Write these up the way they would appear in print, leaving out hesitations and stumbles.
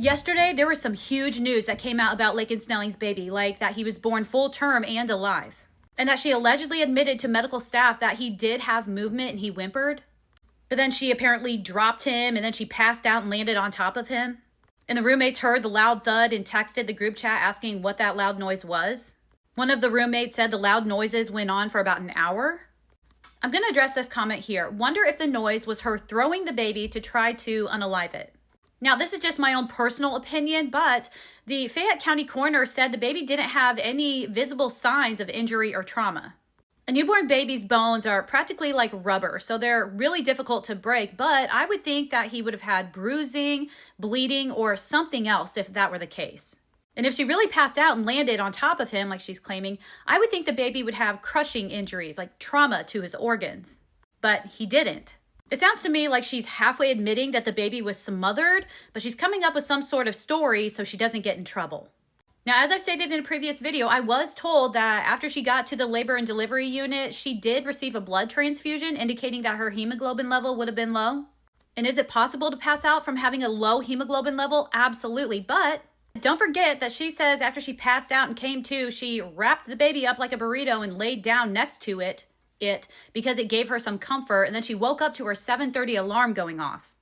Yesterday, there was some huge news that came out about Laken Snelling's baby, like that he was born full term and alive, and that she allegedly admitted to medical staff that he did have movement and he whimpered. But then she apparently dropped him and then she passed out and landed on top of him. And the roommates heard the loud thud and texted the group chat asking what that loud noise was. One of the roommates said the loud noises went on for about an hour. I'm going to address this comment here. Wonder if the noise was her throwing the baby to try to unalive it. Now, this is just my own personal opinion, but the Fayette County coroner said the baby didn't have any visible signs of injury or trauma. A newborn baby's bones are practically like rubber, so they're really difficult to break, but I would think that he would have had bruising, bleeding, or something else if that were the case. And if she really passed out and landed on top of him, like she's claiming, I would think the baby would have crushing injuries, like trauma to his organs. But he didn't. It sounds to me like she's halfway admitting that the baby was smothered, but she's coming up with some sort of story so she doesn't get in trouble. Now, as I stated in a previous video, I was told that after she got to the labor and delivery unit, she did receive a blood transfusion, indicating that her hemoglobin level would have been low. And is it possible to pass out from having a low hemoglobin level? Absolutely. But don't forget that she says after she passed out and came to, she wrapped the baby up like a burrito and laid down next to it because it gave her some comfort, and then she woke up to her 7:30 alarm going off.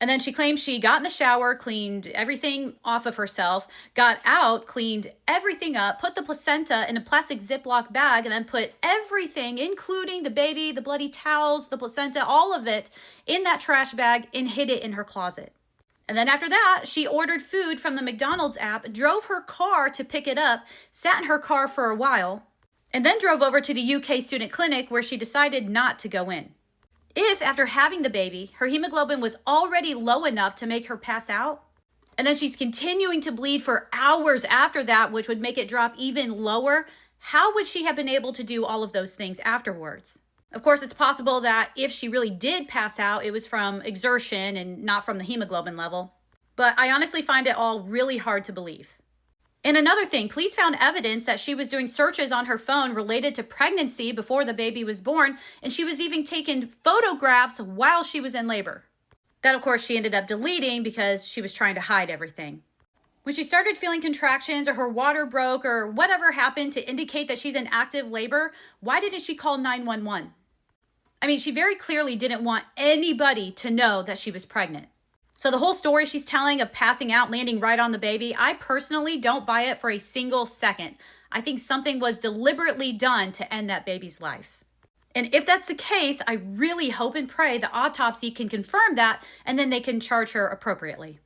And then she claims she got in the shower, cleaned everything off of herself, got out, cleaned everything up, put the placenta in a plastic Ziploc bag, and then put everything, including the baby, the bloody towels, the placenta, all of it, in that trash bag and hid it in her closet. And then after that, she ordered food from the McDonald's app, drove her car to pick it up, sat in her car for a while, and then drove over to the UK student clinic where she decided not to go in. If, after having the baby, her hemoglobin was already low enough to make her pass out, and then she's continuing to bleed for hours after that, which would make it drop even lower, how would she have been able to do all of those things afterwards? Of course, it's possible that if she really did pass out, it was from exertion and not from the hemoglobin level. But I honestly find it all really hard to believe. And another thing, police found evidence that she was doing searches on her phone related to pregnancy before the baby was born, and she was even taking photographs while she was in labor. That, of course, she ended up deleting because she was trying to hide everything. When she started feeling contractions or her water broke or whatever happened to indicate that she's in active labor, why didn't she call 911? I mean, she very clearly didn't want anybody to know that she was pregnant. So the whole story she's telling of passing out, landing right on the baby, I personally don't buy it for a single second. I think something was deliberately done to end that baby's life. And if that's the case, I really hope and pray the autopsy can confirm that and then they can charge her appropriately.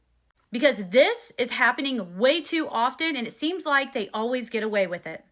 Because this is happening way too often and it seems like they always get away with it.